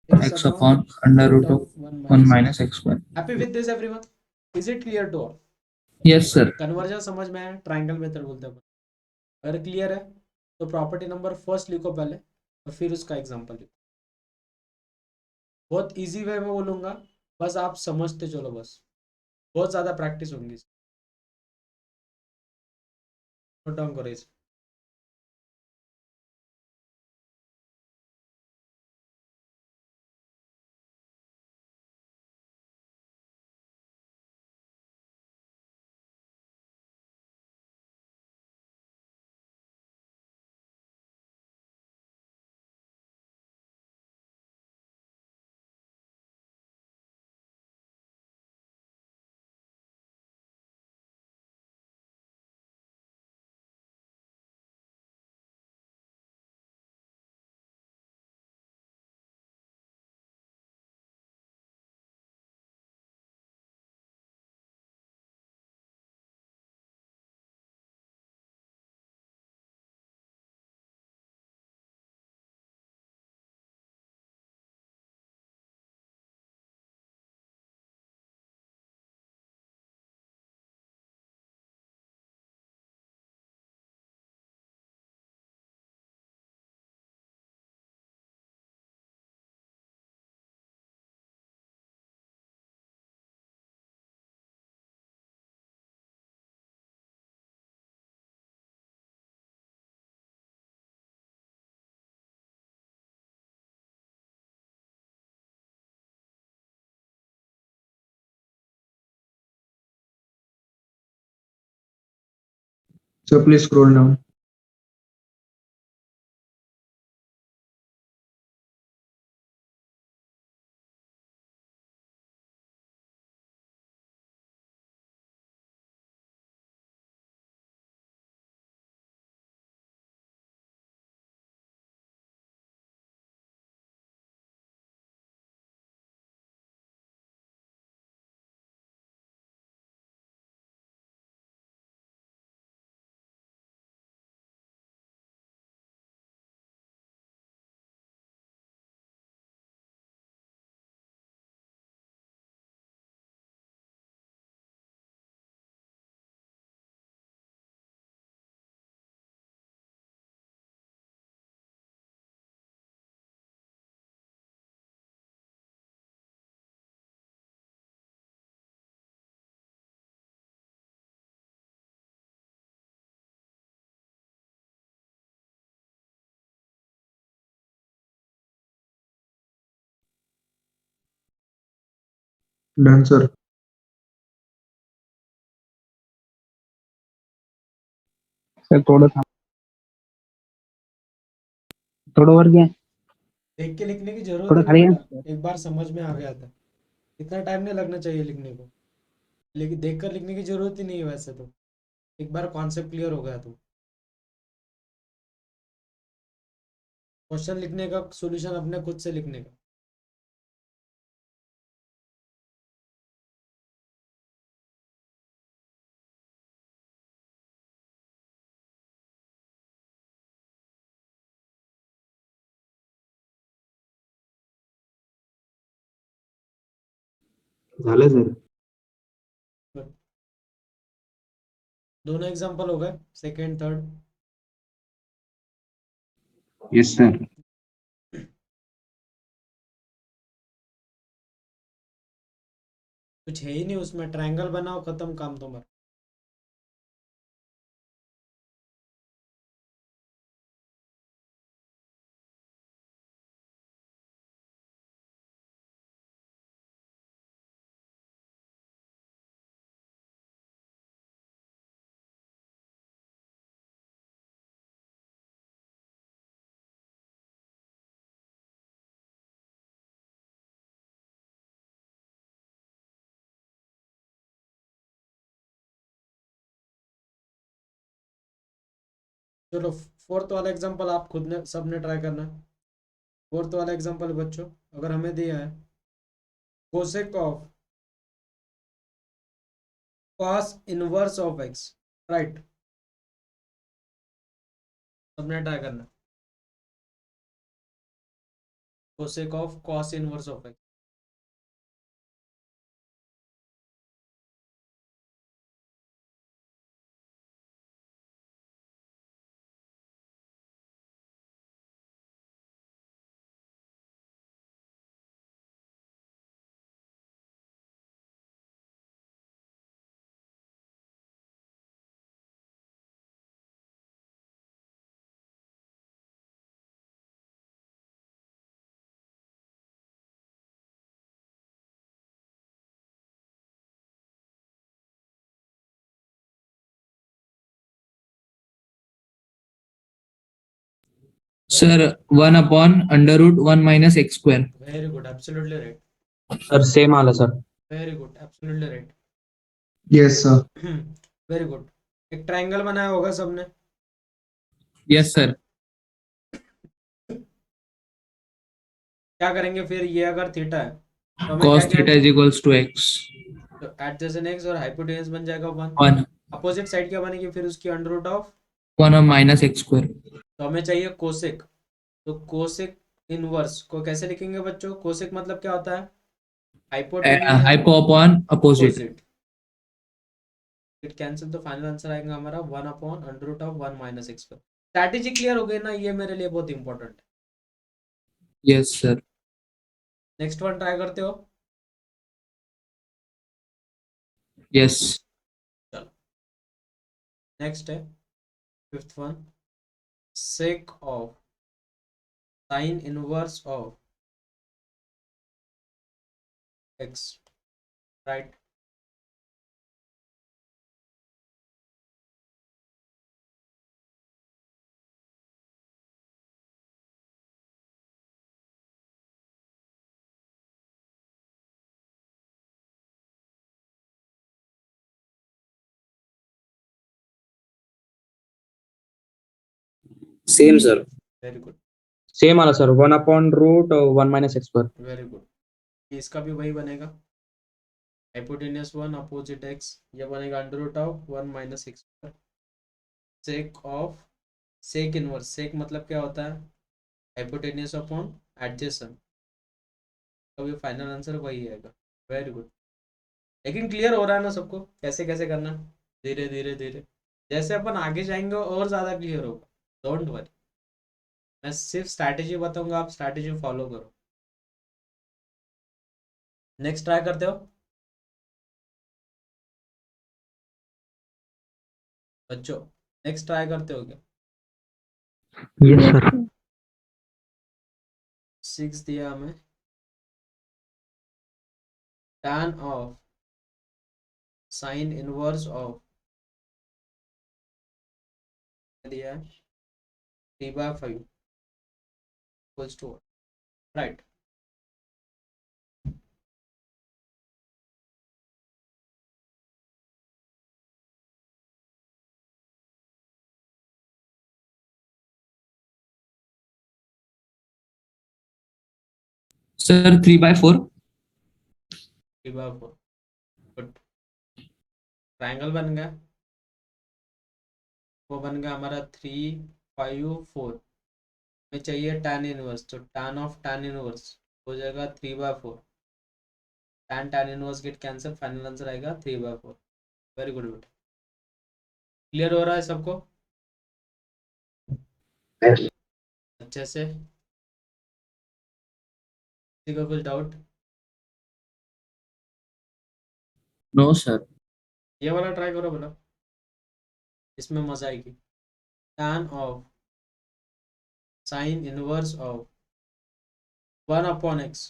x X upon upon under root root of of 1 1 minus x. minus x square. Happy with this everyone? Is it clear to all? Yes, sir. Conversion समझ में आया, triangle method बोलते हैं अपन. अगर clear है तो प्रॉपर्टी नंबर फर्स्ट लिखो पहले और फिर उसका एग्जांपल लिखो. बहुत इजी वे में बोलूंगा, बस आप समझते चलो, बस बहुत ज़्यादा प्रैक्टिस होंगी. नोट डाउन करो इसे. So please scroll down. Done, sir. Sir थोड़ा और क्या देख के लिखने की जरूरत थोड़ा ही नहीं खड़े बेटा, हैं एक बार समझ में आ गया था. इतना टाइम नहीं लगना चाहिए लिखने को, लेकिन देख कर लिखने की जरूरत ही नहीं है वैसे तो, एक बार कॉन्सेप्ट क्लियर हो गया तो क्वेश्चन लिखने का, सॉल्यूशन अपने खुद से लिखने का. झालं सर. दोनों एग्जांपल हो गए, सेकंड थर्ड. Yes sir. कुछ है ही नहीं उसमें, ट्रायंगल बनाओ, खत्म काम तुम्हारा. चलो फोर्थ वाला एग्जांपल आप खुद ने सबने ट्राई करना है। फोर्थ वाला एग्जांपल बच्चों, अगर हमें दिया है cosec of cos inverse of x, right, सबने ट्राई करना है। Cosec of cos inverse of x, Sir, 1 upon under root 1 minus x square. Very good, absolutely right, sir same आला sir. Very good, absolutely right, Yes sir. Very good. एक triangle बनाया होगा सबने, Yes sir. क्या करेंगे फिर, ये अगर थीटा है तो हमें Cos क्या theta is equals to x. तो एडजेसेंट एक्स और हाइपोटेन्यूस बन जाएगा 1। 1 अपोजिट साइड क्या बनेगी फिर उसकी, under root of, 1 minus x square. तो हमें चाहिए कोसेक, तो कोसेक इनवर्स को कैसे लिखेंगे बच्चों, कोसेक मतलब क्या होता है, hypotenuse Hypo upon opposite. Opposite, it cancel, तो फाइनल आंसर आएगा हमारा 1 upon under root of 1 minus x. Strategy clear हो गई ना, ये मेरे लिए बहुत इंपॉर्टेंट है। Yes sir. Next one try करते हो, Yes. चलो नेक्स्ट है fifth one, sake of sine inverse of x, right, Same sir. Very good, Same आला sir. 1 upon root 1 minus x square. Very good, इसका भी वही बनेगा, हाइपोटेन्यूस 1 अपोजिट एक्स, ये बनेगा under root of 1 minus x, sec of, sec inverse, sec मतलब क्या होता है, हाइपोटेन्यूस अपॉन एडजेसेंट, तो भी फाइनल आंसर वही आएगा। वेरी गुड, लेकिन क्लियर हो रहा है ना सबको कैसे कैसे करना है, धीरे धीरे धीरे, जैसे अपन आगे जाएंगे और ज़्यादा क्लियर होगा, डोंट वरी, मैं सिर्फ स्ट्रैटेजी बताऊंगा, आप स्ट्रैटेजी फॉलो करो। नेक्स्ट ट्राई करते हो बच्चों, नेक्स्ट ट्राई करते हो क्या, Yes sir. 6 दिया हमें, tan of sine inverse of दिया है 3/5 equals to, right, Sir, 3/4. 3/4, good, triangle बन गया, वो बन गया हमारा 3/5/4, हमें चाहिए tan इनवर्स, तो tan ऑफ tan इनवर्स हो जाएगा 3/4, tan inverse get cancel, final answer आएगा 3/4। वेरी गुड बेटा, क्लियर हो रहा है सबको Yes. अच्छे से, किसी को कुछ डाउट, No sir. ये वाला ट्राई करो बेटा, इसमें मजा आएगी, tan of sine inverse of 1 upon x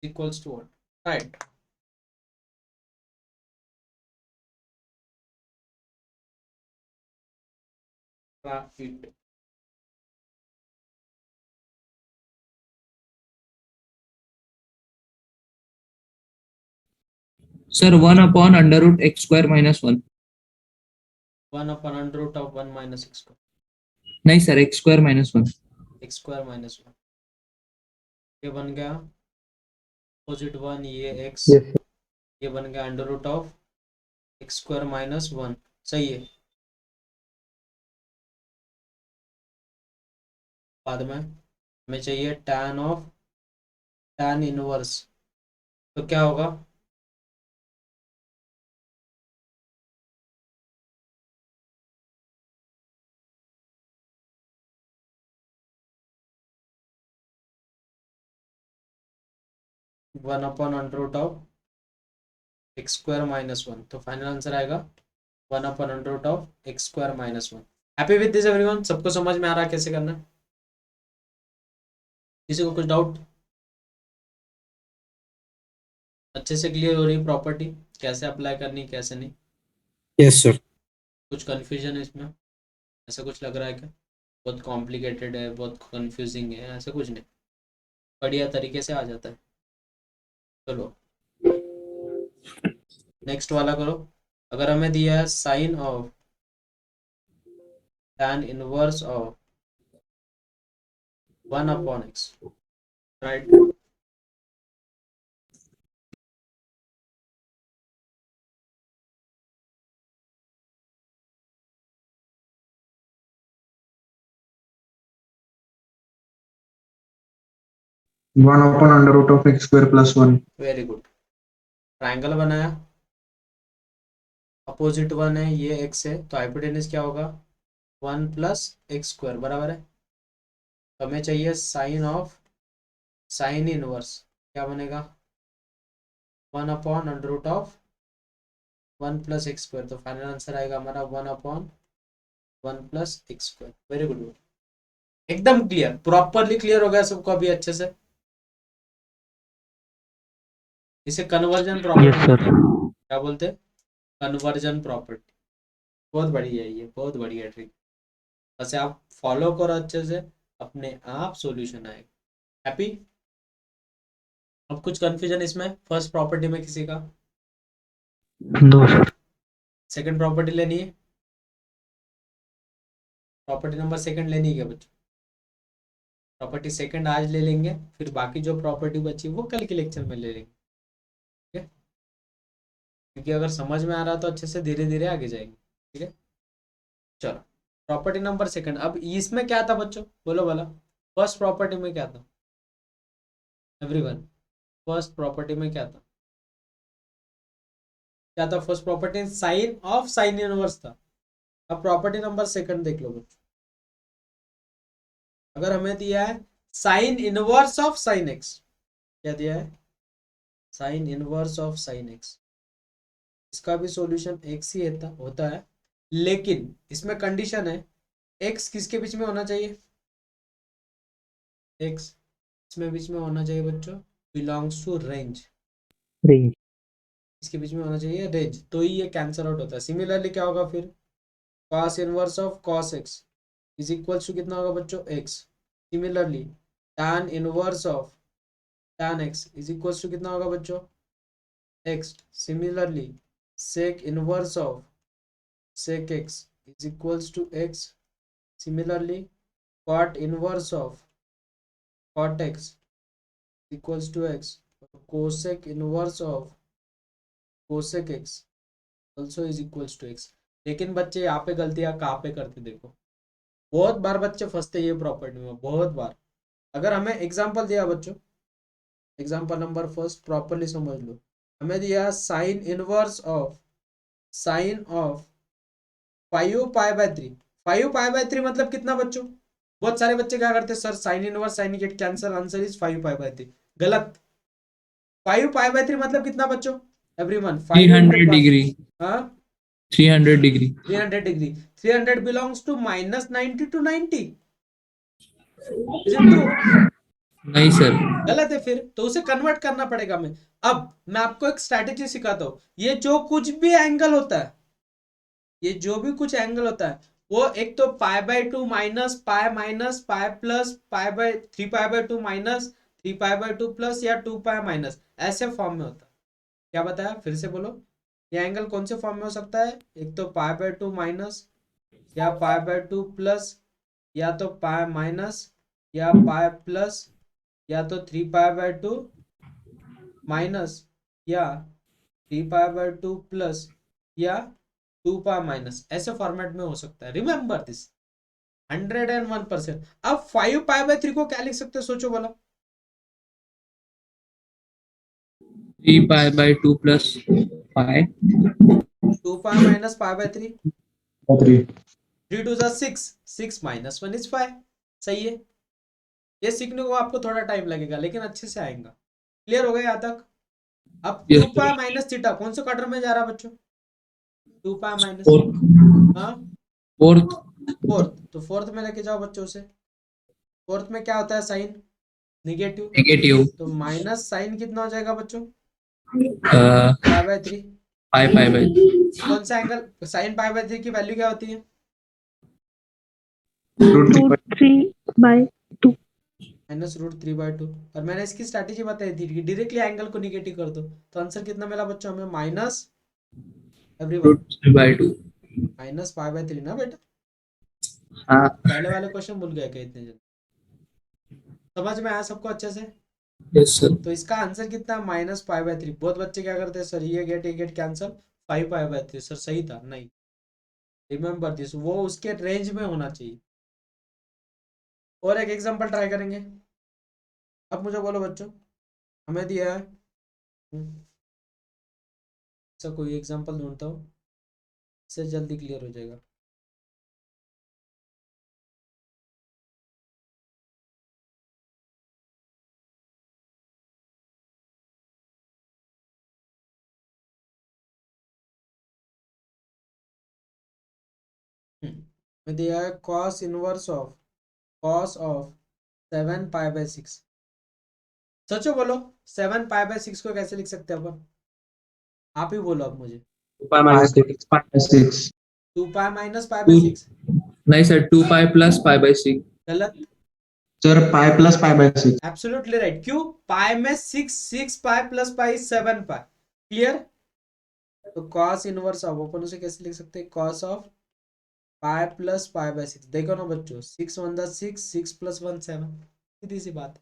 equals to what, right, right, Sir, 1 upon under root x square minus 1. 1 upon under root of 1 minus x, नहीं sir, x square minus 1। X square minus 1, ये बन गया opposite 1, ये x, Yes, sir. ये बन गया under root of x square minus 1। सही है। बाद में हमें चाहिए tan इनवर्स, तो क्या होगा? One upon under root of x square minus 1, तो फाइनल आंसर आएगा 1 upon under root of x square minus 1। Happy with this everyone? सबको समझ में आ रहा है कैसे करना है? किसी को कुछ डाउट? अच्छे से क्लियर हो रही प्रॉपर्टी कैसे अप्लाई करनी कैसे नहीं? Yes, sir. कुछ कन्फ्यूजन है इसमें? ऐसा कुछ लग रहा है क्या बहुत कॉम्प्लिकेटेड है, बहुत कंफ्यूजिंग है? ऐसा कुछ नहीं, बढ़िया तरीके से आ जाता है। चलो नेक्स्ट वाला करो। अगर हमें दिया है sine of tan inverse of 1 upon x, right? One upon under root of x square plus 1. Very good. Triangle बनाया, अपोजिट 1 है, ये x है, तो हाइपोटेनस क्या होगा? 1 प्लस एक्स स्क्वायर, बराबर है। तो हमें चाहिए साइन इनवर्स, क्या बनेगा? 1 upon under root of 1 plus x square, तो फाइनल आंसर आएगा हमारा 1 upon 1 plus x square. Very good, एकदम क्लियर, प्रॉपरली क्लियर हो गया सबको अभी अच्छे से? इसे कन्वर्जन प्रॉपर्टी Yes, sir. क्या बोलते हैं? Conversion property. बहुत बढ़िया है ये, बहुत बढ़िया ट्रिक। बस आप फॉलो करो अच्छे से, अपने आप सॉल्यूशन आएगा। हैप्पी? अब कुछ कंफ्यूजन इसमें फर्स्ट प्रॉपर्टी में किसी का? No, sir. सेकंड प्रॉपर्टी लेनी है? प्रॉपर्टी नंबर सेकंड लेनी है क्या बच्चों? प्रॉपर्टी सेकंड आज ले लेंगे, फिर बाकी जो प्रॉपर्टी बची वो कल के लेक्चर में ले लेंगे, ठीक है? क्योंकि अगर समझ में आ रहा तो अच्छे से धीरे धीरे आगे जाएंगे, ठीक है? चलो प्रॉपर्टी नंबर सेकंड। अब इसमें क्या था बच्चों, बोलो बोला? फर्स्ट प्रॉपर्टी में क्या था एवरीवन? फर्स्ट प्रॉपर्टी में क्या था? क्या था first property? Sine of sine inverse था। अब प्रॉपर्टी नंबर सेकंड देख लो बच्चों। अगर हमें दिया है sign inverse of sine x, क्या दिया है? Sign inverse of sine x, इसका भी सॉल्यूशन एक्स ही होता है, लेकिन इसमें कंडीशन है एक्स किसके बीच में होना चाहिए? एक्स इसमें बीच में होना चाहिए बच्चों, बिलोंग्स टू रेंज। Range. इसके बीच में होना चाहिए रेंज, तो ही ये कैंसल आउट होता है। सिमिलरली क्या होगा फिर? cos inverse of cos x is equal to कितना होगा बच्चों? x। Similarly tan inverse of tan x is equal to कितना होगा बच्चों? x। Similarly sec inverse of sec x is equal to x। Similarly cot inverse of cot x equals to x। cosec inverse of cosec x also is equals to x। लेकिन बच्चे यहाँ पे गलतियाँ कहाँ पे करते देखो, बहुत बार बच्चे फंसते ये प्रॉपर्टी में, बहुत बार। अगर हमें एग्जांपल दिया बच्चों, एग्जांपल नंबर फर्स्ट प्रॉपरली समझ लो। हमें दिया साइन इनवर्स ऑफ 5π/3। 5π/3 मतलब कितना बच्चों? बहुत सारे बच्चे क्या करते हैं, sir sine inverse sine get cancel, answer is 5π/3। गलत। 5π/3 मतलब कितना बच्चों? Everyone 300 degree. हाँ 300 degree. 300 degree. 300 belongs to -90 to 90। Is it true? नहीं सर। गलत है फिर, तो उसे कन्वर्ट करना पड़ेगा हमें। अब मैं आपको एक स्ट्रैटेजी सिखाता हूँ। ये जो कुछ भी एंगल होता है, ये जो भी कुछ एंगल होता है, वो एक तो π/2 minus pi plus π/3π/2 minus 3π/2 plus या 2π माइनस, ऐसे फॉर्म में होता है। क्या बताया फिर से बोलो? ये एंगल कौन से फॉर्म में हो सकता है? एक तो π/2 माइनस या π/2 प्लस या तो पाई माइनस या पाई प्लस या तो 3 पाई/2 माइनस या 3 पाई/2 प्लस या 2 पाई माइनस, ऐसे फॉर्मेट में हो सकता है। Remember this 101%। अब 5 पाई/3 को क्या लिख सकते हैं, सोचो बोला। 3 pi/2 plus pi. 2 pi minus पाई/3, 3 2 जा 6, 6 माइनस 1 इज 5। सही है। ये सीखने को आपको थोड़ा टाइम लगेगा लेकिन अच्छे से आएगा। क्लियर हो गया यहाँ तक। अब Yes, 2 पाई माइनस थीटा कौन से क्वार्टर में जा रहा है बच्चों? 2 पाई माइनस, Fourth. हाँ Fourth. फोर्थ, तो फोर्थ में लेके जाओ बच्चों से। फोर्थ में क्या होता है, साइन निगेटिव, Negative. तो माइनस साइन कितना हो जाएगा बच्चों? Uh, पाई/3। pi. कौन सा एंगल, साइन पाई/3 की वैल्यू क्या होती है? √3/2। -√3/2। और मैंने इसकी स्ट्रैटेजी बताई थी कि डायरेक्टली एंगल को निगेटिव कर दो, तो आंसर कितना मिला बच्चों हमें? Minus, everyone √3/2. माइनस पाई/3 ना बेटा। हाँ. पहले वाले क्वेश्चन भूल गए क्या इतने जल्दी? समझ में आया सबको अच्छे से? Yes, sir. तो इसका आंसर कितना? -पाई/3। बहुत बच्चे क्या करते हैं, सर ये गेट कैंसल, 5 पाई/3। सर सही था? नहीं, रिमेंबर दिस, वो उसके रेंज में होना चाहिए। और एक एग्जांपल ट्राई करेंगे। अब मुझे बोलो बच्चों, हमें दिया है ऐसा कोई एग्जांपल ढूंढता हूँ, इससे जल्दी क्लियर हो जाएगा। में दिया है cos inverse of cos of 7 पाई/6। सोचो बोलो 7 पाई/6 को कैसे लिख सकते हैं अपन? आप ही बोलो अब मुझे। 2 pi minus 6. 2 पाई माइनस पाई/6 नहीं सर, 2 pi plus pi/6. गलत। सर पाई प्लस पाई/6। Absolutely right. क्यों? पाई में 6 pi plus pi 7 pi. Clear? तो cos इनवर्स ऑफ, अपन उसे कैसे लिख सकते हैं? cos ऑफ पाई प्लस पाई/6। देखो ना बच्चों, 6 1 6, 6 + 1 7, सीधी सी बात।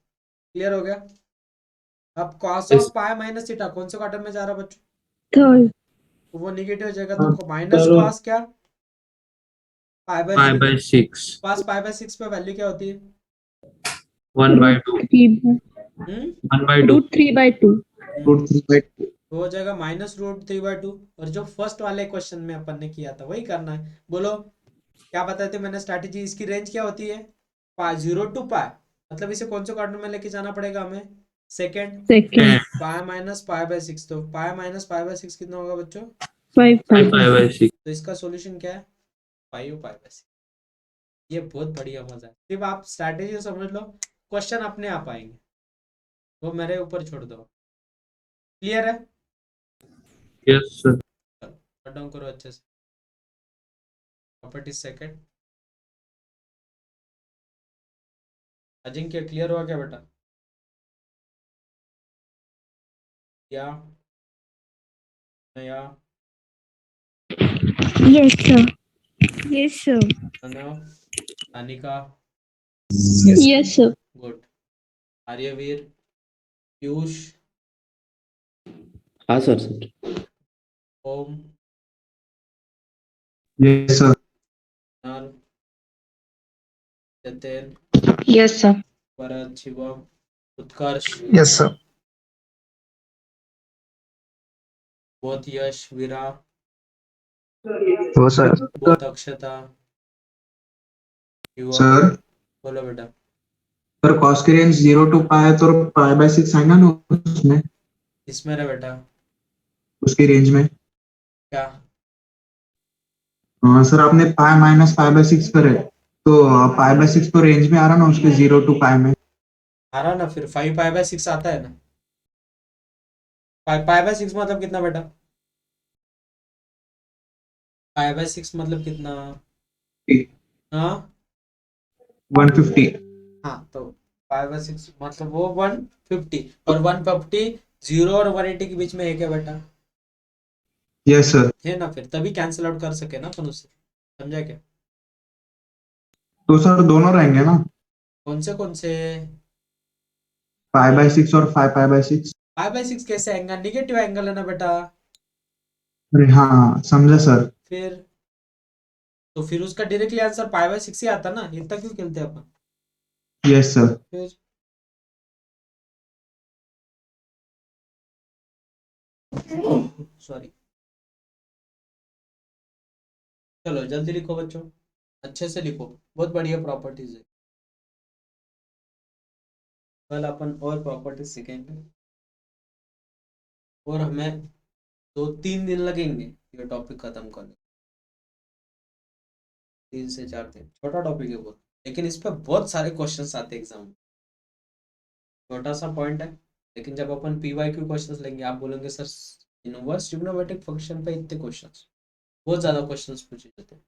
क्लियर हो गया? अब cos Yes. Of pi minus theta कौन से क्वार्टर में जा रहा है बच्चों? थर्ड। तो वो निगेटिव हो जाएगा, तो माइनस cos क्या? पाई/3। Pi/6. पास पाई/6 पे वैल्यू क्या होती है? 1/2. 1/2. √3/2। √3/2। तो हो जाएगा -√3/2। और जो फर्स्ट वाले क्वेश्चन में अपन ने किया था वही करना है। बोलो क्या बताए थे मैंने स्ट्रैटेजी? इसकी रेंज क्या होती है? 0 to पाई, मतलब इसे कौन से क्वार्टर में लेके जाना पड़ेगा हमें? सेकेंड। पाई माइनस पाई/6, तो पाई माइनस पाई/6 कितना होगा बच्चों? 5 5/6. तो इसका सॉल्यूशन क्या है? 5 पाई/6। ये बहुत बढ़िया मजा है। सिर्फ आप स्ट्रैटेजी समझ लो, क्वेश्चन अपने आप आएंगे, वो मेरे ऊपर छोड़ दो। क्लियर है? Yes, sir. नोट डाउन करो अच्छे से। Property second. अजिंक्य क्लियर हुआ क्या बेटा? या नया Yes, sir. Yes, sir. Anika, Yes, sir. Good. Aryaveer, Piyush, हाँ सर सर। ओम, यस सर। नर, जतेन, Yes, sir. भरत, शिवम, उत्कर्ष, यस सर। बहुत यश, वीरा, हो सर। बहुत अक्षता, युवा। सर बोलो बेटा। सर कॉस की रेंज 0 to पाई है तो पाई/6 आएगा ना उसमें, इसमें रहे बेटा उसकी रेंज में। क्या? हाँ सर, आपने पाई माइनस पाई/6 करे तो पाई/6 तो रेंज में आ रहा ना उसके 0 to पाई में। आ रहा ना, फिर 5 पाई/6 आता है ना। 5 पाई/6 मतलब कितना बेटा? पाई/6 मतलब कितना? हाँ 150। हाँ, तो 5/6 मतलब वो 150, और 150 0 और 180 के बीच में एक है बेटा, यस सर। है ना? फिर तभी कैंसिल आउट कर सके ना अपन उससे। समझा क्या? तो सर दोनों रहेंगे ना, कौन से 5/6 और 5/6? 5/6 कैसे आएगा? निगेटिव एंगल है ना बेटा। अरे हाँ हाँ, समझा सर। फिर तो फिर उसका डायरेक्टली आंसर 5/6 ही आता ना, इतना क्यों खेलते हैं अपन? Yes sir. फिर सॉरी, चलो जल्दी लिखो बच्चों, अच्छे से लिखो, बहुत बढ़िया प्रॉपर्टीज है। कल अपन और प्रॉपर्टीज सीखेंगे और हमें 2-3 दिन लगेंगे ये टॉपिक खत्म करने, 3 से 4 दिन। छोटा टॉपिक है बहुत, लेकिन इस पर बहुत सारे क्वेश्चंस आते हैं एग्जाम में। छोटा सा पॉइंट है, लेकिन जब अपन PYQ क्वेश्चंस लेंगे आप बोलेंगे सर इनवर्स ट्रिग्नोमेट्रिक फंक्शन पे इतने क्वेश्चंस, बहुत ज्यादा क्वेश्चंस पूछे जाते हैं।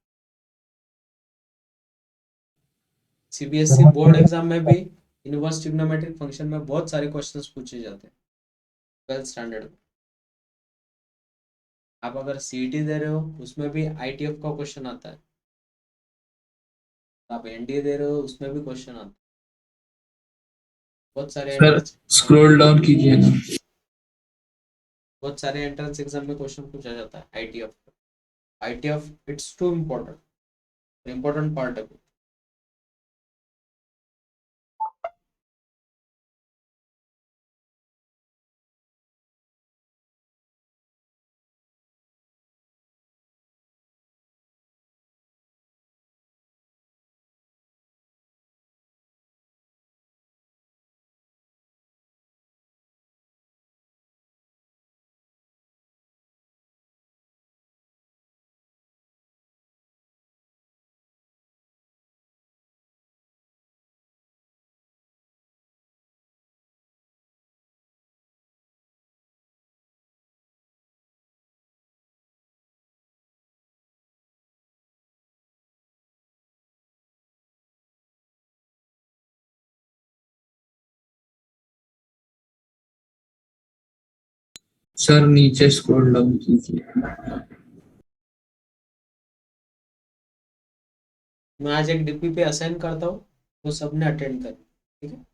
CBSE बोर्ड एग्जाम में भी इनवर्स ट्रिग्नोमेट्रिक फंक्शन में बहुत सारे क्वेश्चंस पूछे जाते हैं 12th स्टैंडर्ड में। आप अगर CET दे रहे हो उसमें भी ITF का क्वेश्चन आता है, आप NDA दे रहे हो उसमें भी क्वेश्चन आता है, बहुत सारे सर एंट्रेंस, स्क्रॉल डाउन कीजिएगा। बहुत सारे एंट्रेंस एग्जाम में क्वेश्चन पूछा जाता है ITF it's too important part है। सर नीचे स्क्रॉल डाउन कीजिए। मैं आज एक DP पे असाइन करता हूँ, वो सबने अटेंड कर, ठीक है।